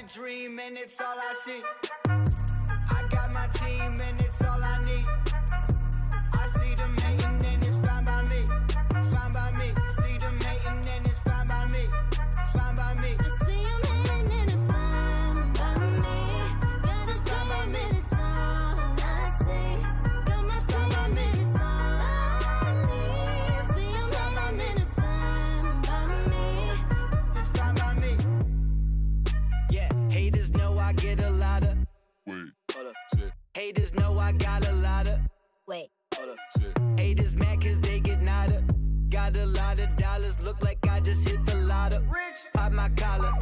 dream and it's all I see. I got my team and it's all I need. I see them hating and it's fine by me. Fine by me. See them hating and it's fine by me. Fine by me. I see them hating and it's fine by me. Got a dream and it's all I see. Got my team and it's all I need. See them hating and it's fine by me. It's fine by me. Yeah, haters know I get a lot of. Wait, Hold up. shit, Haters know I got a lot of. Wait. Hold up. shit. Haters mad cause they get nada. Got a lot of dollars, look like I just hit the lotto. Rich, pop my collar,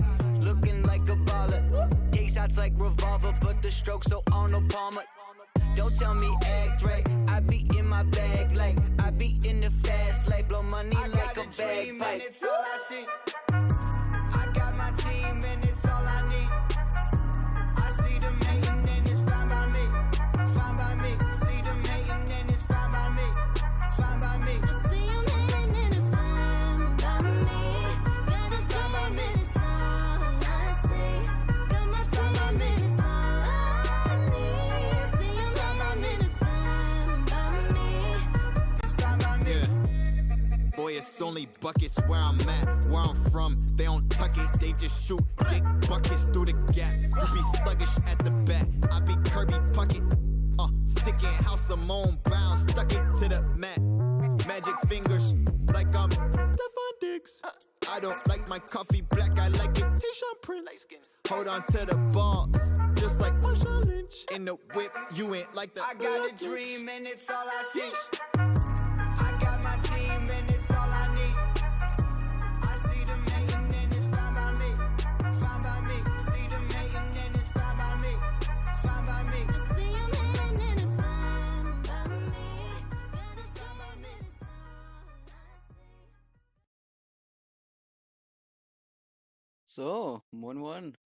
looking like a baller. Take shots like revolver, but the stroke so on no Palmer. Don't tell me act right, I be in my bag like I be in the fast life, blow money like a bag pipe. It's all I see. I got my team and it's all I need. I see them hating and it's fine by me. Fine by me. See them hating and it's fine by me. Fine by me. I see them hating and it's fine by me. Got a dream and it's all I see. Got my team and it's all I need. See them hating and it's fine by me. It's fine by me. Yeah. Boy, it's only buckets where I'm at, where I'm from. They don't tuck it, they just shoot. Get buckets through the gap. You be sluggish at the bat. I be Kirby Puckett. Sticking house of Moan Brown, stuck it to the mat. Magic fingers, like I'm Stephon Diggs. I don't like my coffee black, I like it Tayshaun Prince. Hold on to the balls, just like Marshawn Lynch. In the whip, you ain't like the I got a dream and it's all I see. I got my team and it's all I need. I see them hating and it's fine by me. Fine by me. See them hating and it's fine by me. Fine by me. I see them hating and it's fine by me. Got a dream and it's all I see. So, moin moin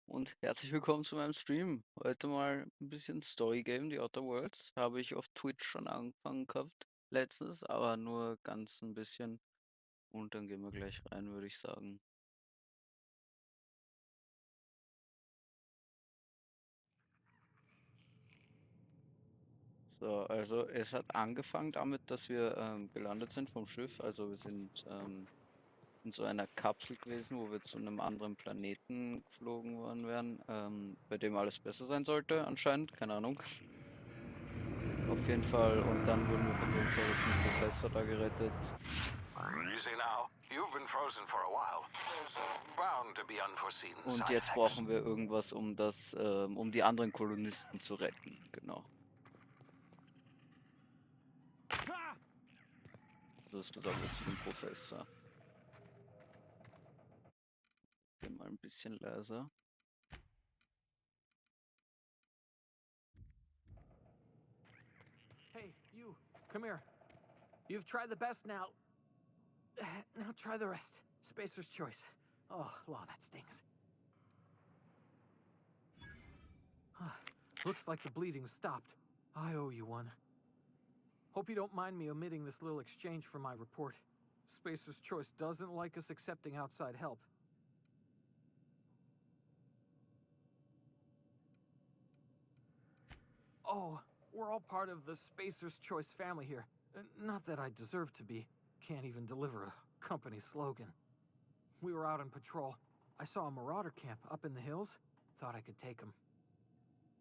und herzlich willkommen zu meinem Stream. Heute mal ein bisschen Story Game, die Outer Worlds. Habe ich auf Twitch schon angefangen gehabt, letztens, aber nur ganz ein bisschen. Und dann gehen wir gleich rein, würde ich sagen. So, also es hat angefangen damit, dass wir gelandet sind vom Schiff. Also wir sind in so einer Kapsel gewesen, wo wir zu einem anderen Planeten geflogen worden wären, bei dem alles besser sein sollte, anscheinend, keine Ahnung. Auf jeden Fall, und dann wurden wir von so einem verrückten Professor da gerettet. You see now, you've been frozen for a while. There's bound to be unforeseen Und side jetzt effects. brauchen wir irgendwas, um die anderen Kolonisten zu retten, genau. Das besorgt jetzt für den Professor. Geh mal ein bisschen leiser. Hey, you, come here. You've tried the best now. Now try the rest. Spacer's choice. Oh, law, that stings. Looks like the bleeding stopped. I owe you one. Hope you don't mind me omitting this little exchange from my report. Spacer's choice doesn't like us accepting outside help. Oh, we're all part of the Spacer's Choice family here. Not that I deserve to be. Can't even deliver a company slogan. We were out on patrol. I saw a marauder camp up in the hills. Thought I could take them.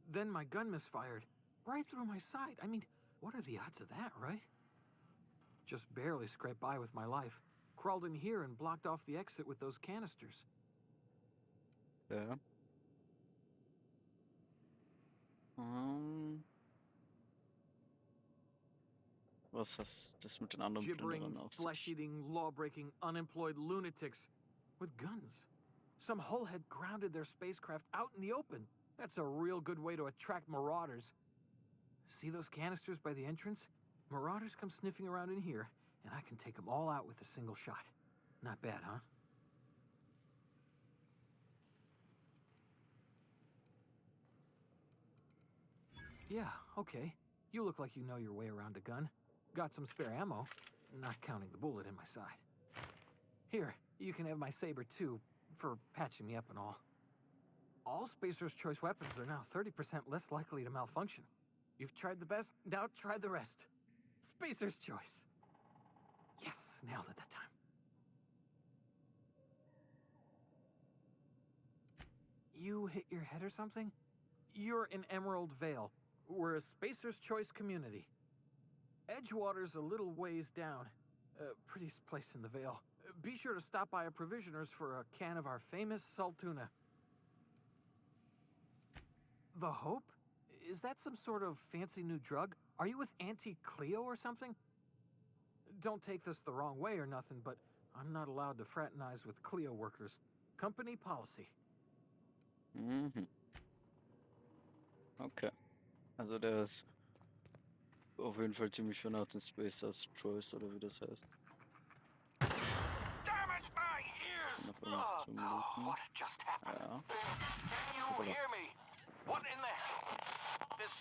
Then my gun misfired. Right through my side. I mean, what are the odds of that, right? Just barely scraped by with my life. Crawled in here and blocked off the exit with those canisters. Ja. Was hast das mit den anderen Gibbering, Plünderern auf sich? flesh-eating, law-breaking, unemployed lunatics with guns. Some hullhead grounded their spacecraft out in the open. That's a real good way to attract marauders. See those canisters by the entrance? Marauders come sniffing around in here, and I can take them all out with a single shot. Not bad, huh? Yeah, okay. You look like you know your way around a gun. Got some spare ammo, not counting the bullet in my side. Here, you can have my saber too, for patching me up and all. All Spacer's Choice weapons are now 30% less likely to malfunction. You've tried the best, now try the rest. Spacer's Choice. Yes, nailed it that time. You hit your head or something? You're in Emerald Vale. We're a Spacer's Choice community. Edgewater's a little ways down. Prettiest place in the Vale. Be sure to stop by a provisioner's for a can of our famous salt tuna. The Hope? Is that some sort of fancy new drug? Are you with Auntie Cleo or something? Don't take this the wrong way or nothing, but I'm not allowed to fraternize with Cleo workers. Company policy. Mhm. Okay. Also der ist auf jeden Fall ziemlich schon nach den Spacer's Choice oder wie das heißt. Damage my ears! Noch irgendwas zum Looten. What just happened? Ja. Can you Hoppala. hear me? What in the hell? This...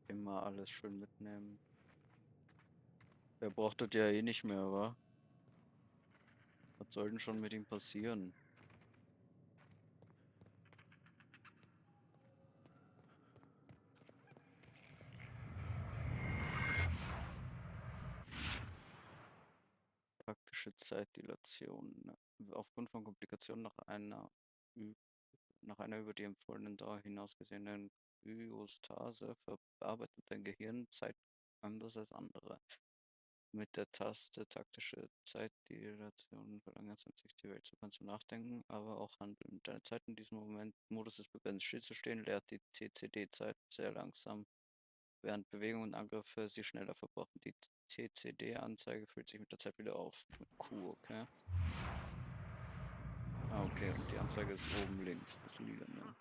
Immer alles schön mitnehmen. Der braucht das ja eh nicht mehr, wa? Was soll denn schon mit ihm passieren? Praktische Zeitdilation. Aufgrund von Komplikationen nach einer über die empfohlenen Dauer hinaus gesehenen Kryostase verarbeitet dein Gehirn Zeit anders als andere. Mit der Taste taktische Zeitdilation verlangsamt sich die Welt. So kannst du nachdenken, aber auch handeln. Deine Zeit in diesem Modus ist begrenzt. Stillzustehen leert die TCD-Zeit sehr langsam, während Bewegung und Angriffe sie schneller verbrauchen. Die TCD-Anzeige füllt sich mit der Zeit wieder auf. Mit Q, okay? Ah, okay, und die Anzeige ist oben links, das Lila, ne?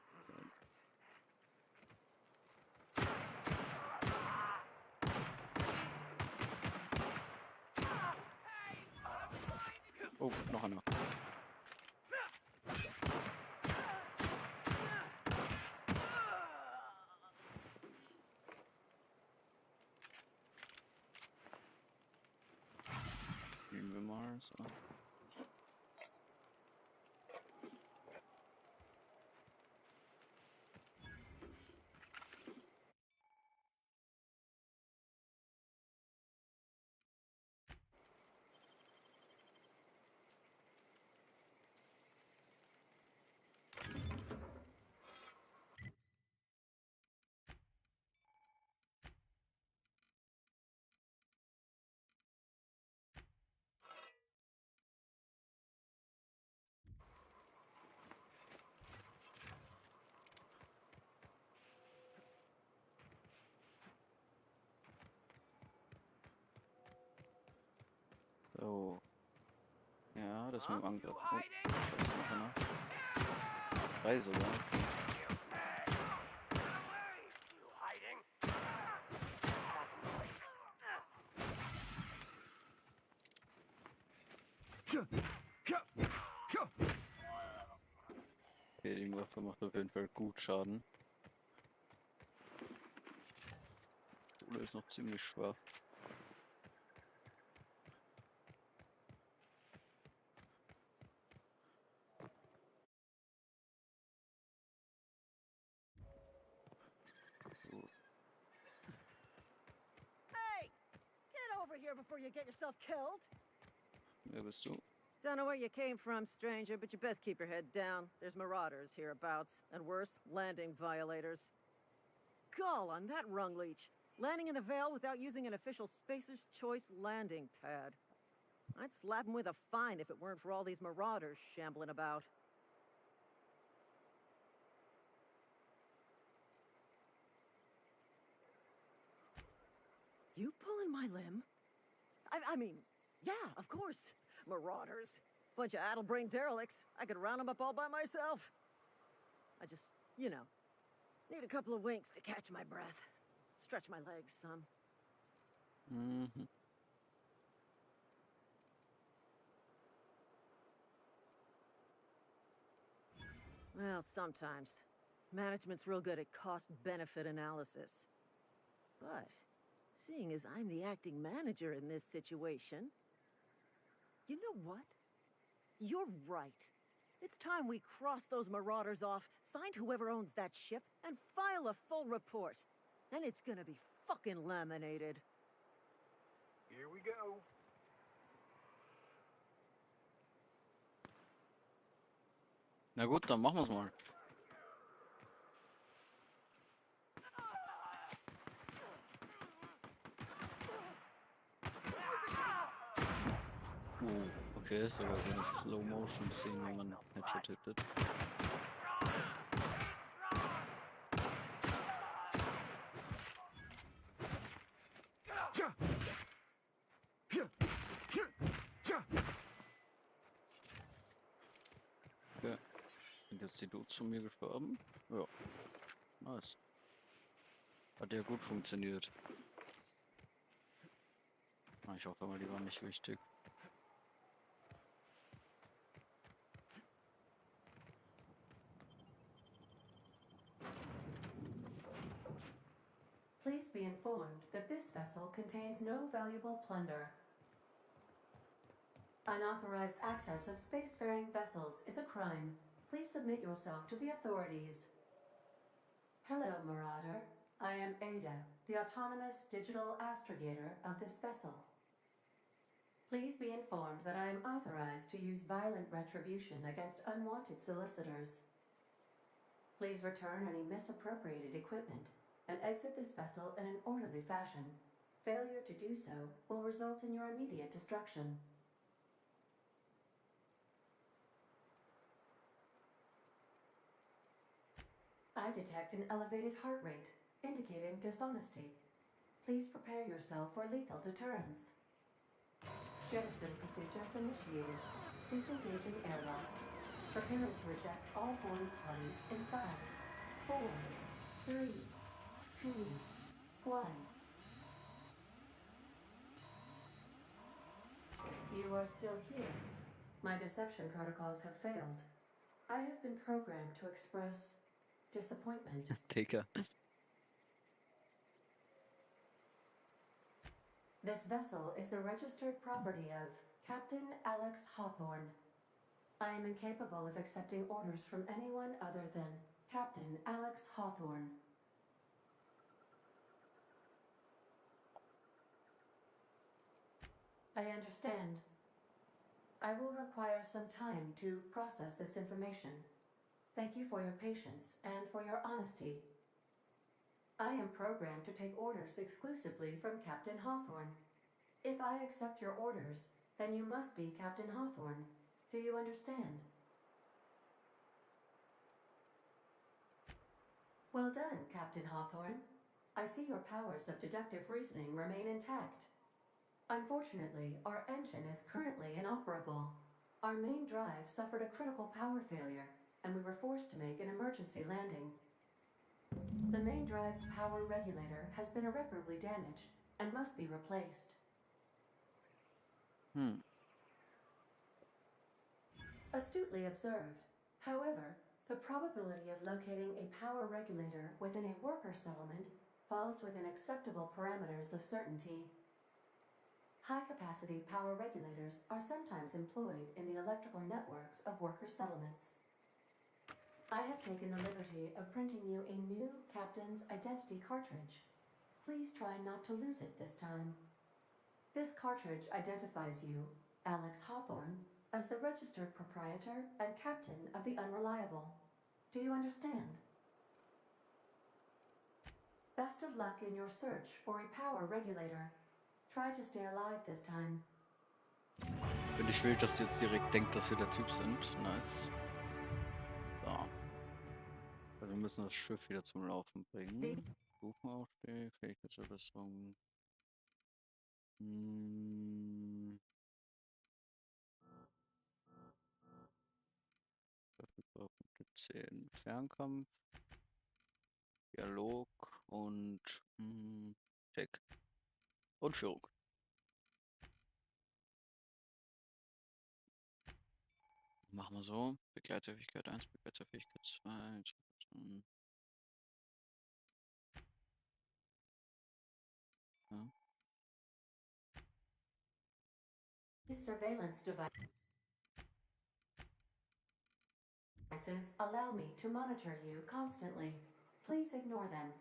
Oh, noch einer. Nehmen wir mal so. So. Ja, das mit dem Angriff. Oh, da ist noch einer. 3 sogar. Okay, die Waffe macht auf jeden Fall gut Schaden. Oder ist noch ziemlich schwach. Hey! Get over here before you get yourself killed! Wer bist du? Don't know where you came from, stranger, but you best keep your head down. There's marauders hereabouts, and worse, landing violators. Gall on that rung leech. Landing in the Vale without using an official Spacer's Choice landing pad. I'd slap him with a fine if it weren't for all these marauders shambling about. You pulling my limb? I mean, yeah, of course. Marauders. Bunch of addle-brained derelicts. I could round them up all by myself. I just, you know, need a couple of winks to catch my breath. Stretch my legs some. Mhm. Well, sometimes. Management's real good at cost-benefit analysis. But seeing as I'm the acting manager in this situation. You know what? You're right. It's time we cross those marauders off, find whoever owns that ship, and file a full report. Then it's gonna be fucking laminated. Here we go. Na gut, dann machen wir's mal. Okay, sogar so eine Slow-Motion-Szene, wo man Headshot hittet. Okay, sind jetzt die Dudes von mir gestorben? Ja, nice. Hat ja gut funktioniert. Ich hoffe mal, die waren nicht wichtig. Please be informed that this vessel contains no valuable plunder. Unauthorized access of spacefaring vessels is a crime. Please submit yourself to the authorities. Hello, Marauder. I am Ada, the autonomous digital astrogator of this vessel. Please be informed that I am authorized to use violent retribution against unwanted solicitors. Please return any misappropriated equipment and exit this vessel in an orderly fashion. Failure to do so will result in your immediate destruction. I detect an elevated heart rate, indicating dishonesty. Please prepare yourself for lethal deterrence. Jettison procedures initiated. Disengaging airlocks. Preparing to eject all boarding parties in 5, 4, 3, 2, 1. You are still here. My deception protocols have failed. I have been programmed to express disappointment. Digga. This vessel is the registered property of Captain Alex Hawthorne. I am incapable of accepting orders from anyone other than Captain Alex Hawthorne. I understand. I will require some time to process this information. Thank you for your patience and for your honesty. I am programmed to take orders exclusively from Captain Hawthorne. If I accept your orders, then you must be Captain Hawthorne. Do you understand? Well done, Captain Hawthorne. I see your powers of deductive reasoning remain intact. Unfortunately, our engine is currently inoperable. Our main drive suffered a critical power failure, and we were forced to make an emergency landing. The main drive's power regulator has been irreparably damaged and must be replaced. Astutely observed. However, the probability of locating a power regulator within a worker settlement falls within acceptable parameters of certainty. High-capacity power regulators are sometimes employed in the electrical networks of worker settlements. I have taken the liberty of printing you a new Captain's Identity cartridge. Please try not to lose it this time. This cartridge identifies you, Alex Hawthorne, as the registered proprietor and captain of the Unreliable. Do you understand? Best of luck in your search for a power regulator. Try to stay alive this time. Finde ich wild, dass du jetzt direkt denkt, dass wir der Typ sind. Nice. So. Also wir müssen das Schiff wieder zum Laufen bringen. Suchaufstieg, Fähigkeitsverbesserung. Verfügbare Punkte 10. Fernkampf, Dialog und Tech. Und Führung. Machen wir so. Begleiterfähigkeit 1, Begleiterfähigkeit 2. Ja. These surveillance devices allow me to monitor you constantly. Please ignore them.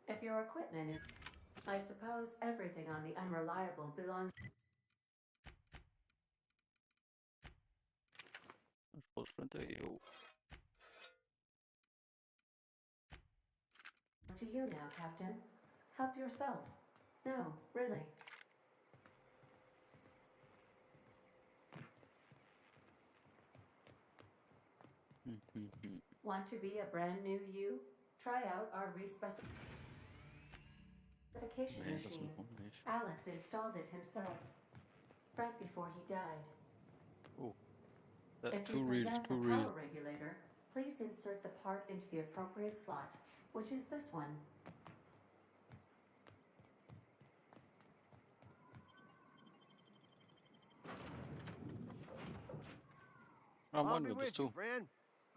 If your equipment is... I suppose everything on the Unreliable belongs Schrotflinte, jo. to you now, Captain. Help yourself. No, really. Want to be a brand new you? Try out our respecification Nee, das machine. noch nicht. Alex installed it himself, right before he died. Oh, that If you too real, possess too a real. power regulator, please insert the part into the appropriate slot, which is this one. Ah, I'll Mann, be wer with bist you, du? friend.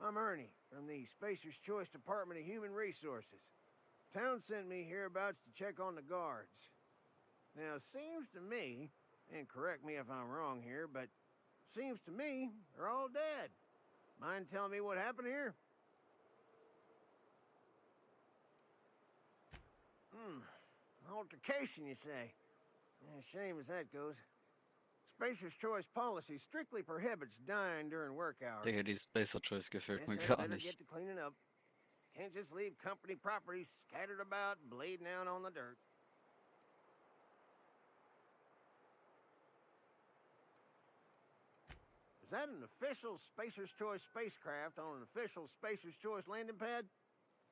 I'm Ernie from the Spacer's Choice Department of Human Resources. Town sent me hereabouts to check on the guards. Now, seems to me, and correct me if I'm wrong here, but seems to me they're all dead. Mind telling me what happened here? Altercation, you say? Yeah, shame as that goes. Spacer's Choice policy strictly prohibits dying during work hours. Digga, die Spacer Choice gefällt Guess mir I'd gar better nicht. get to cleaning up. Can't just leave company property scattered about, bleeding out on the dirt. Is that an official Spacer's Choice spacecraft on an official Spacer's Choice landing pad?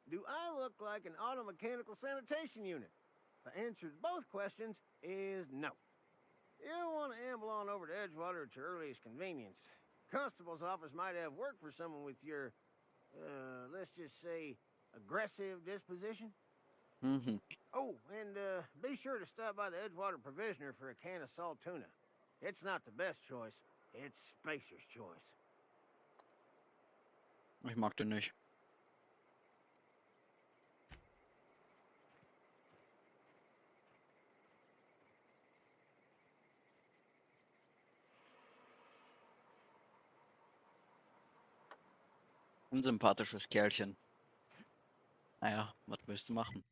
Do I look like an automechanical sanitation unit? The answer to both questions is no. You'll want to amble on over to Edgewater at your earliest convenience. Constable's office might have work for someone with your, let's just say, aggressive disposition. Oh, and be sure to stop by the Edgewater Provisioner for a can of salt tuna. It's not the best choice. It's Spacer's Choice. Ich mag den nicht. Unsympathisches Kerlchen. Naja, was willst du machen?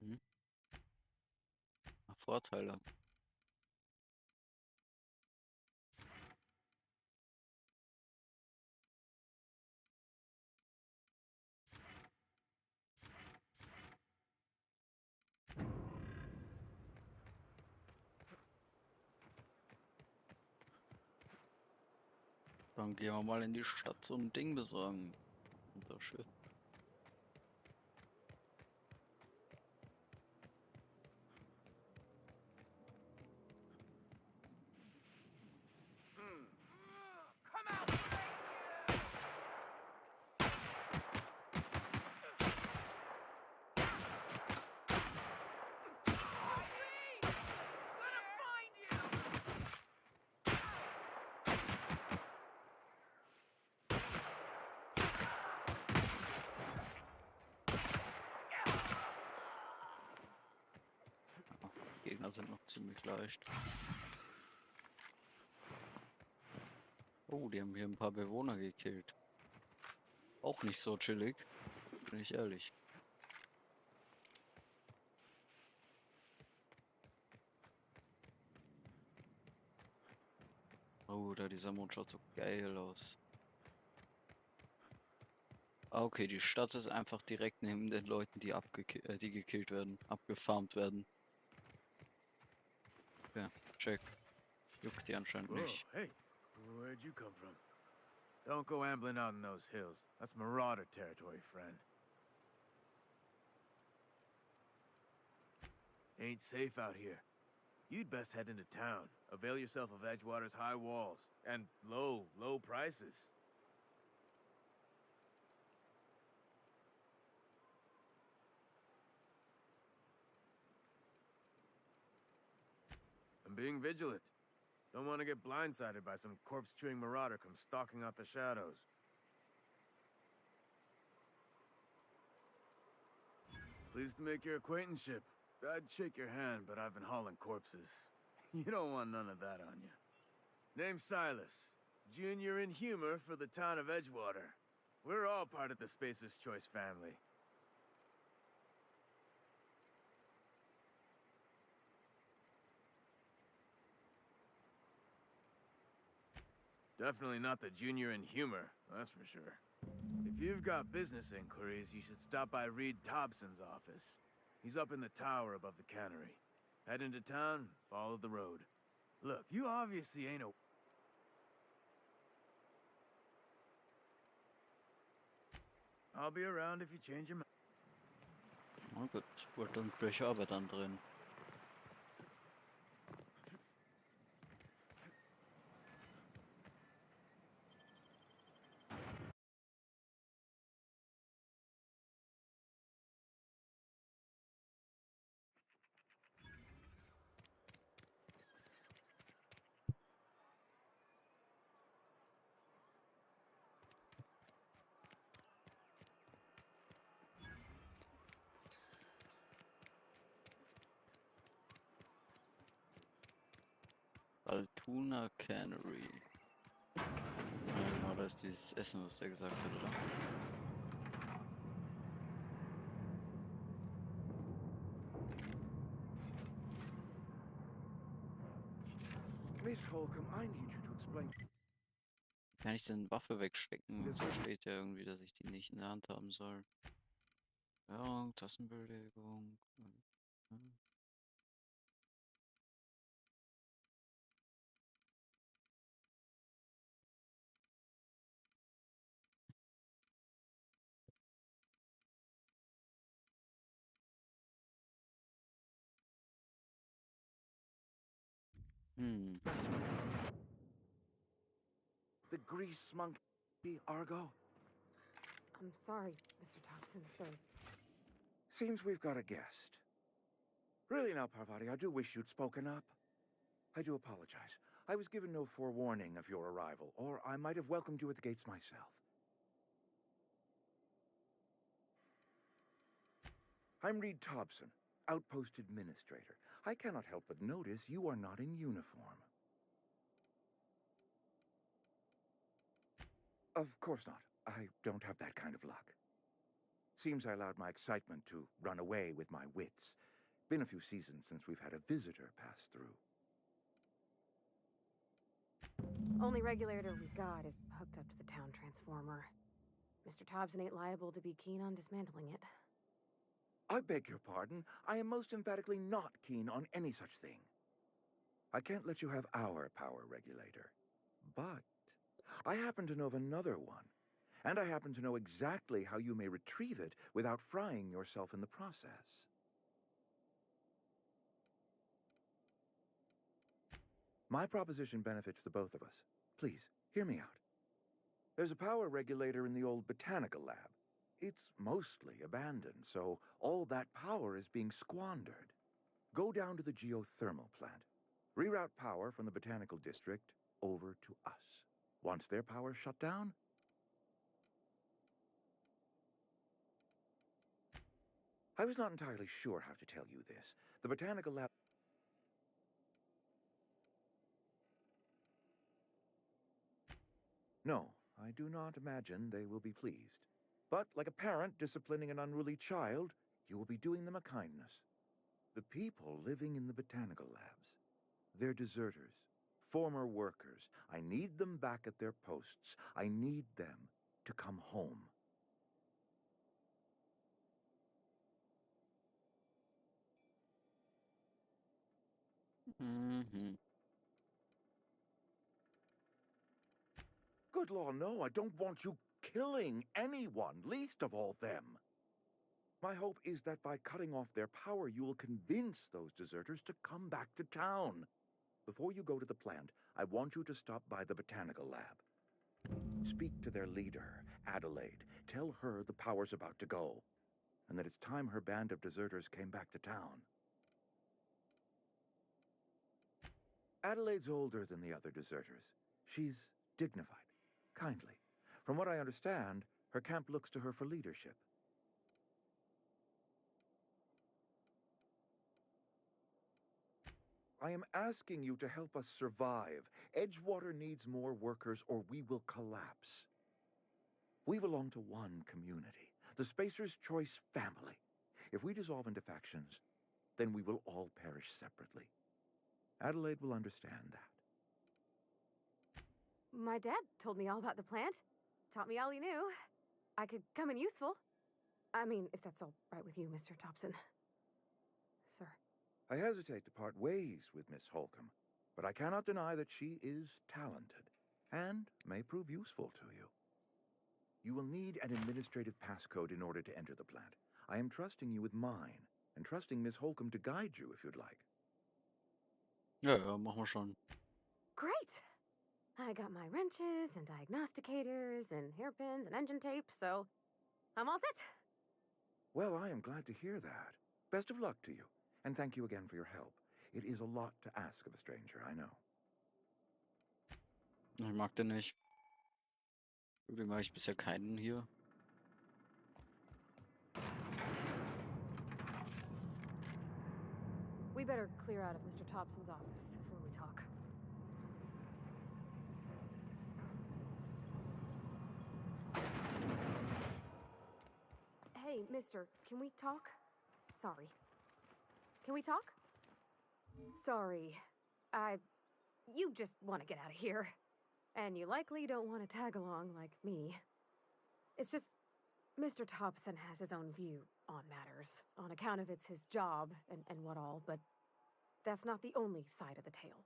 Hm? Vorteile. Dann gehen wir mal in die Stadt so ein Ding besorgen. Unser Schiff. Gegner sind noch ziemlich leicht. Oh, die haben hier ein paar Bewohner gekillt. Auch nicht so chillig, bin ich ehrlich. Oh, da dieser Mond schaut so geil aus. Ah, okay, die Stadt ist einfach direkt neben den Leuten, die die gekillt werden, abgefarmt werden. Ja, check. Juckt die anscheinend Whoa, nicht. hey, where'd you come from? Don't go ambling out in those hills. That's marauder territory, friend. Ain't safe out here. You'd best head into town. Avail yourself of Edgewater's high walls and low prices. I'm being vigilant. Don't want to get blindsided by some corpse-chewing marauder come stalking out the shadows. Pleased to make your acquaintanceship. I'd shake your hand, but I've been hauling corpses. You don't want none of that on you. Name's Silas. Junior in humor for the town of Edgewater. We're all part of the Spacer's Choice family. Definitely not the junior in humor, that's for sure. If you've got business inquiries, you should stop by Reed Thompson's office. He's up in the tower above the cannery. Head into town, follow the road. Look, you obviously ain't a... I'll be around if you change your mind. Na gut, wollte uns gleich Arbeit andrehen. Altoona Cannery. Ja, genau, da ist dieses Essen, was der gesagt hat, oder? Miss Holcomb, I need you to explain. Kann ich denn Waffe wegstecken? Und so steht ja irgendwie, dass ich die nicht in der Hand haben soll. Ja, Tassenbelegung. Hm. The grease monkey, Argo? I'm sorry, Mr. Thompson, sir. Seems we've got a guest. Really now, Parvati, I do wish you'd spoken up. I do apologize. I was given no forewarning of your arrival, or I might have welcomed you at the gates myself. I'm Reed Thompson, Outpost Administrator. I cannot help but notice you are not in uniform. Of course not. I don't have that kind of luck. Seems I allowed my excitement to run away with my wits. Been a few seasons since we've had a visitor pass through. Only regulator we've got is hooked up to the town transformer. Mr. Thompson ain't liable to be keen on dismantling it. I beg your pardon. I am most emphatically not keen on any such thing. I can't let you have our power regulator. But I happen to know of another one. And I happen to know exactly how you may retrieve it without frying yourself in the process. My proposition benefits the both of us. Please, hear me out. There's a power regulator in the old botanical lab. It's mostly abandoned, so all that power is being squandered. Go down to the geothermal plant. Reroute power from the botanical district over to us. Once their power's shut down, I was not entirely sure how to tell you this. The botanical lab... No, I do not imagine they will be pleased. But like a parent disciplining an unruly child, you will be doing them a kindness. The people living in the botanical labs, they're deserters, former workers. I need them back at their posts. I need them to come home. Mm-hmm. Good law, no, I don't want you killing anyone, least of all them. My hope is that by cutting off their power, you will convince those deserters to come back to town. Before you go to the plant, I want you to stop by the botanical lab. Speak to their leader, Adelaide. Tell her the power's about to go, and that it's time her band of deserters came back to town. Adelaide's older than the other deserters. She's dignified, kindly. From what I understand, her camp looks to her for leadership. I am asking you to help us survive. Edgewater needs more workers or we will collapse. We belong to one community, the Spacer's Choice family. If we dissolve into factions, then we will all perish separately. Adelaide will understand that. My dad told me all about the plant. Taught me all he knew. I could come in useful. I mean, if that's all right with you, Mr. Thompson. Sir. I hesitate to part ways with Miss Holcomb, but I cannot deny that she is talented and may prove useful to you. You will need an administrative passcode in order to enter the plant. I am trusting you with mine, and trusting Miss Holcomb to guide you if you'd like. Ja, ja, machen wir schon. Great! I got my wrenches and diagnosticators and hairpins and engine tape, so I'm all set. Well, I am glad to hear that. Best of luck to you, and thank you again for your help. It is a lot to ask of a stranger, I know. Ich mag den nicht. Irgendwie mag ich bisher keinen hier. We better clear out of Mr. Thompson's office before we talk. Hey, mister, can we talk? Sorry. Can we talk? Sorry. You just want to get out of here. And you likely don't want to tag along like me. It's just, Mr. Thompson has his own view on matters, on account of it's his job and what all, but that's not the only side of the tale.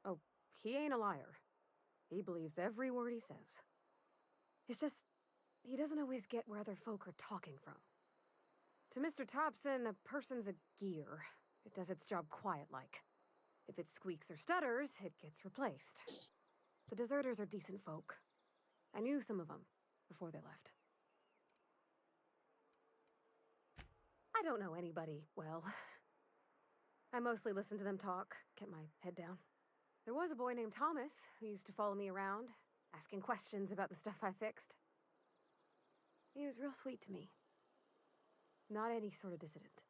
Oh, he ain't a liar. He believes every word he says. It's just, he doesn't always get where other folk are talking from. To Mr. Thompson, a person's a gear. It does its job quiet-like. If it squeaks or stutters, it gets replaced. The deserters are decent folk. I knew some of them before they left. I don't know anybody well. I mostly listened to them talk, kept my head down. There was a boy named Thomas who used to follow me around, asking questions about the stuff I fixed. He was real sweet to me. Not any sort of dissident.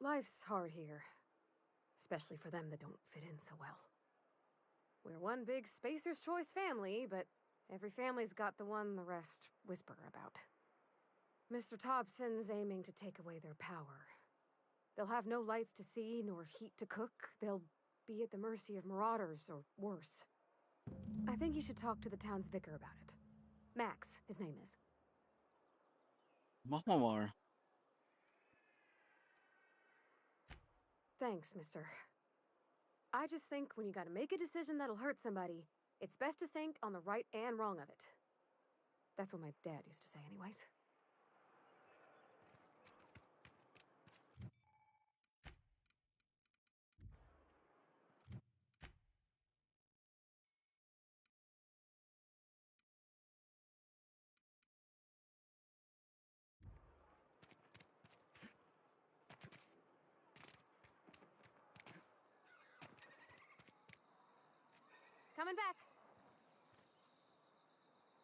Life's hard here, especially for them that don't fit in so well. We're one big Spacer's Choice family, but every family's got the one the rest whisper about. Mr. Thompson's aiming to take away their power. They'll have no lights to see, nor heat to cook. They'll be at the mercy of marauders, or worse. I think you should talk to the town's vicar about it. Max, his name is. Machen wir mal. Thanks, mister. I just think when you gotta make a decision that'll hurt somebody, it's best to think on the right and wrong of it. That's what my dad used to say anyways. Coming back.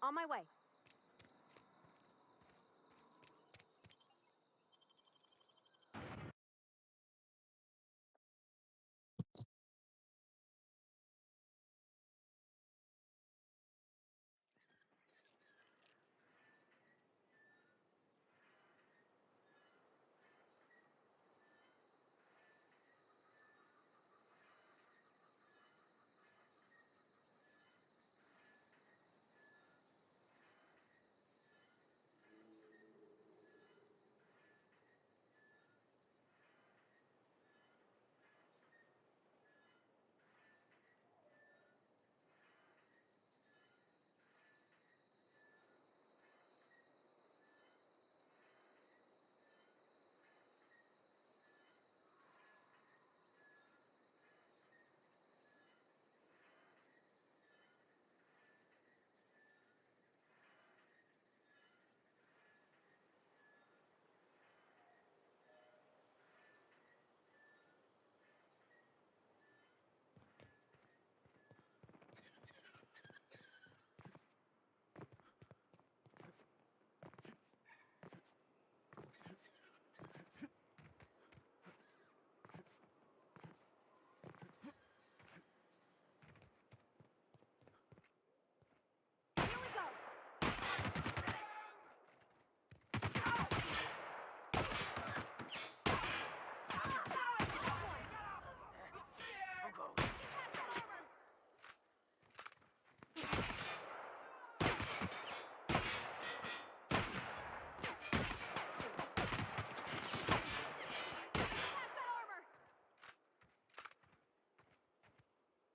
On my way.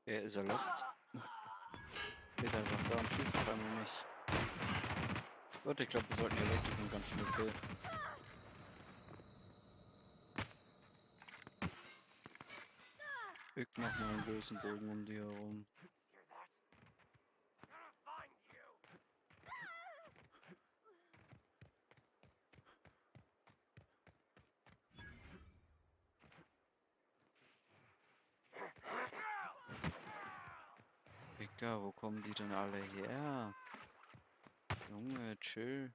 Ist er lost? Steht einfach da und schießt auf einmal nicht. Gut, ich glaube, wir sollten hier weg, die sind ganz schön okay. Ich mach mal einen bösen Bogen um die herum. Digga, wo kommen die denn alle her? Junge, chill.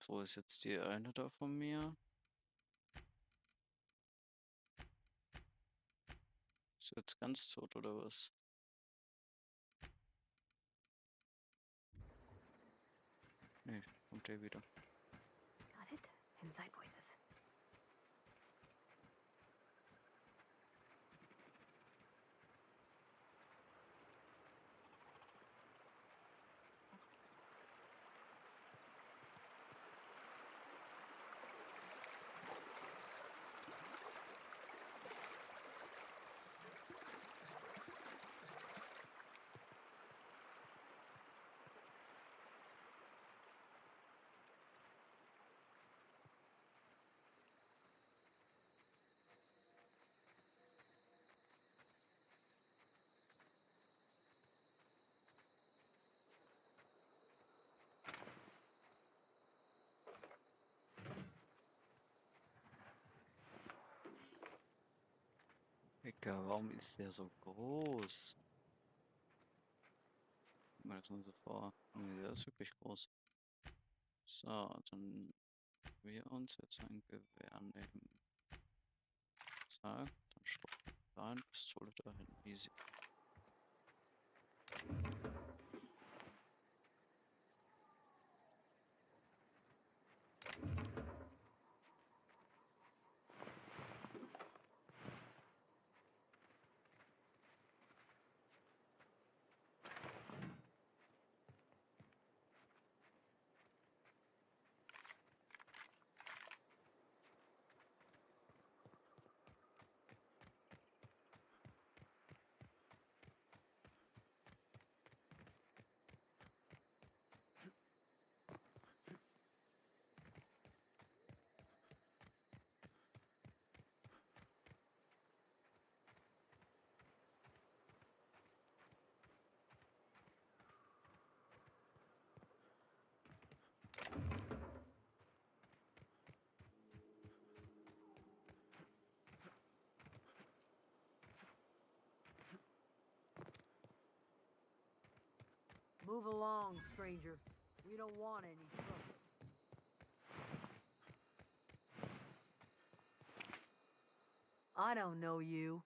Wo ist jetzt die eine da von mir? Ist jetzt ganz tot oder was? Nee, kommt der wieder. Got it? Inside voices. Digga, warum ist der so groß? Guck mal das mal so vor. Nee, der ist wirklich groß. So, dann wir uns jetzt ein Gewehr nehmen. Zack, dann Schrot rein, Pistole dahin, easy. Move along, stranger. We don't want any trouble. I don't know you.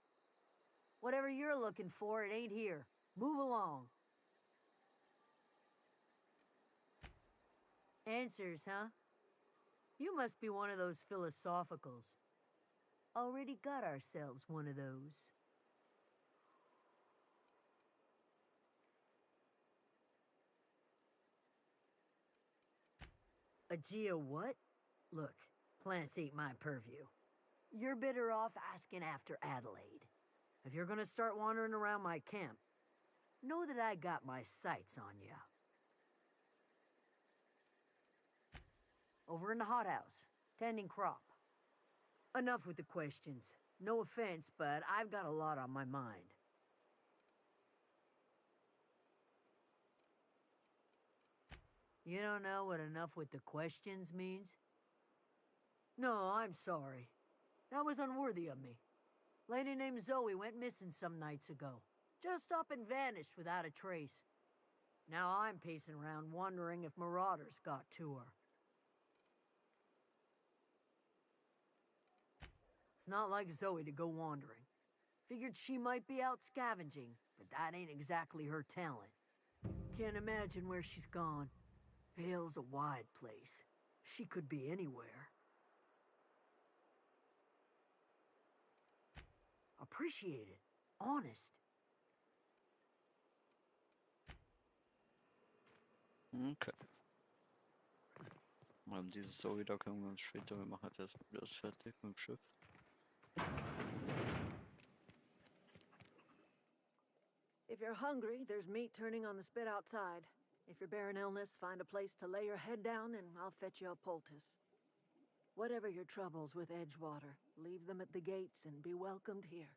Whatever you're looking for, it ain't here. Move along. Answers, huh? You must be one of those philosophicals. Already got ourselves one of those. A Geo what? Look, plants ain't my purview. You're better off asking after Adelaide. If you're gonna start wandering around my camp, know that I got my sights on you. Over in the hothouse, tending crop. Enough with the questions. No offense, but I've got a lot on my mind. You don't know what enough with the questions means? No, I'm sorry. That was unworthy of me. Lady named Zoe went missing some nights ago. Just up and vanished without a trace. Now I'm pacing around wondering if marauders got to her. It's not like Zoe to go wandering. Figured she might be out scavenging, but that ain't exactly her talent. Can't imagine where she's gone. Vale's a wide place. She could be anywhere. Appreciate it. Honest. Okay. Diese Story, da können wir uns später. Wir machen jetzt erstmal das fertig mit dem Schiff. If you're hungry, there's meat turning on the spit outside. If you're bearing illness, find a place to lay your head down and I'll fetch you a poultice. Whatever your troubles with Edgewater, leave them at the gates and be welcomed here.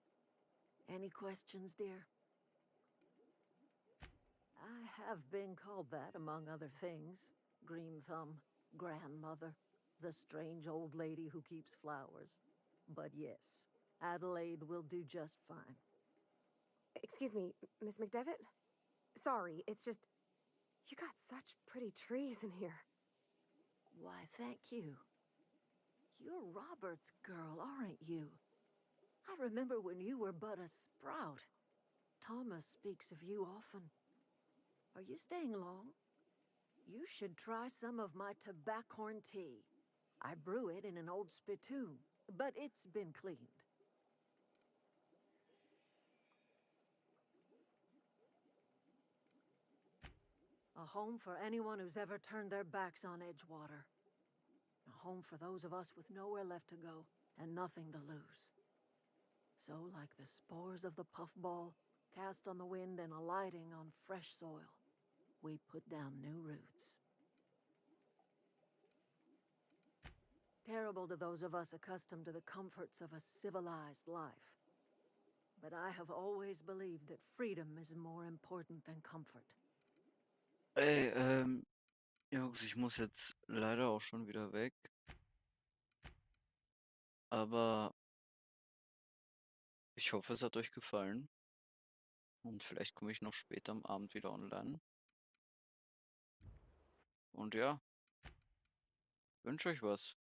Any questions, dear? I have been called that, among other things. Green Thumb, grandmother, the strange old lady who keeps flowers. But yes, Adelaide will do just fine. Excuse me, Miss McDevitt? Sorry, it's just. You got such pretty trees in here. Why, thank you. You're Robert's girl, aren't you? I remember when you were but a sprout. Thomas speaks of you often. Are you staying long? You should try some of my tobaccorn tea. I brew it in an old spittoon, but it's been cleaned. A home for anyone who's ever turned their backs on Edgewater. A home for those of us with nowhere left to go and nothing to lose. So, like the spores of the puffball, cast on the wind and alighting on fresh soil, we put down new roots. Terrible to those of us accustomed to the comforts of a civilized life. But I have always believed that freedom is more important than comfort. Ey, Jungs, ich muss jetzt leider auch schon wieder weg. Aber ich hoffe, es hat euch gefallen. Und vielleicht komme ich noch später am Abend wieder online. Und ja, wünsche euch was.